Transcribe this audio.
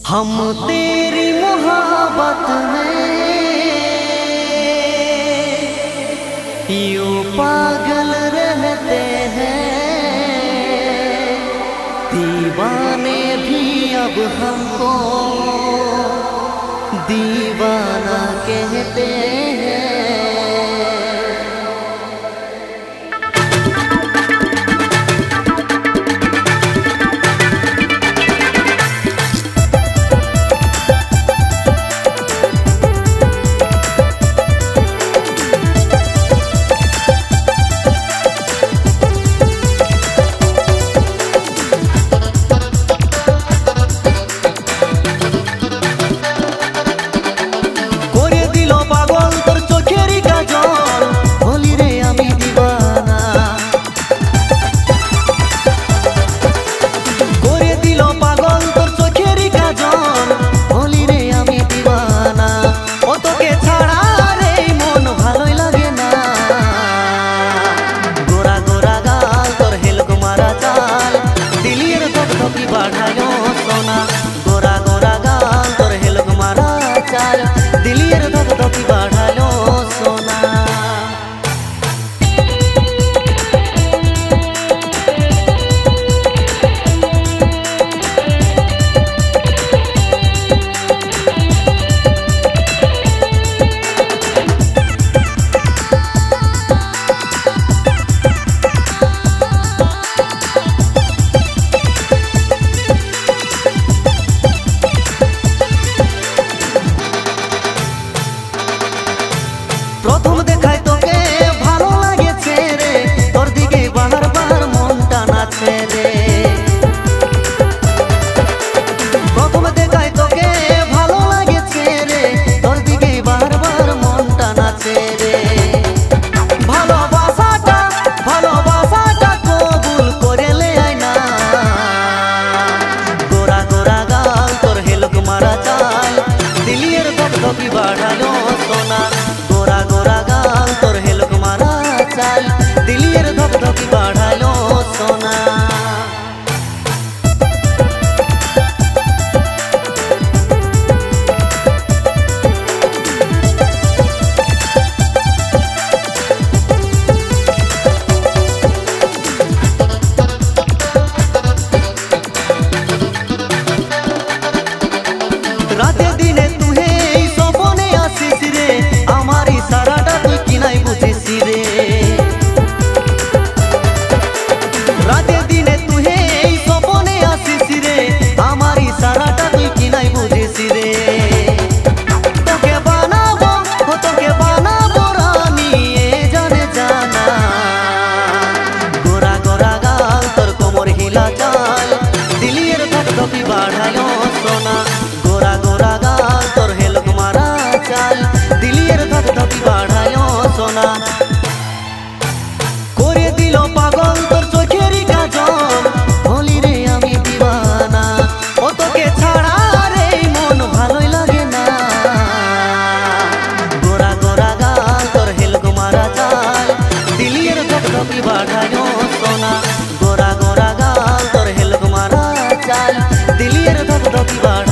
हम तेरी मोहब्बत में यूं पागल रहते हैं, दीवाने भी अब हमको दीवाना कहते हैं। প্রথম দেখায় তোকে ভালো লাগেছে রে, তোর দিকে বারবার মনটা নাচে রে। প্রথম দেখায় তোকে ভালো লাগেছে রে, তোর দিকে বারবার মনটা নাচে রে। ভালোবাসাটা কবুল করে লে আয় না, গোরা গোরা গাল তোর হেলক মারা চাল, দিলিয়ের ধকধকি বাড়ালো সোনা। गोरा गोरा गाल तोर हेलक मारा चाल, दिलियर धकधकी बाढ़ालो सोना। राते दिने तुहे सपने आसिस रे, आमारी साराटा तुई किनाई बुझिस रे। राते दिने तुहे सपने आसिस रे, आमारी साराटा तुई किनाई बुझिस रे। তোকে বানাবো রানী এ জানে জানা, গোরা গোরা গাল তোর কোমর হিলা চাল, দিলিয়ের ধকধকি বাড়ালো সোনা। গোরা গোরা গাল তোর হেলক মারা চাল, দিলিয়ের ধকধকি বাড়ালো সোনা। করে দিল পাগল তোর চোখেরই কাজল, হলি রে আমি দিওয়ানা। ও তোকে ছাড়া রে মন ভালোই লাগে না, গোরা গোরা গাল তোর হেলক মারা চাল, দিলিয়ের ধকধকি বাড়ালো সোনা। গোরা গোরা গাল তোর হেলক মারা চাল, দিলিয়ের ধকধকি বাড়ালো।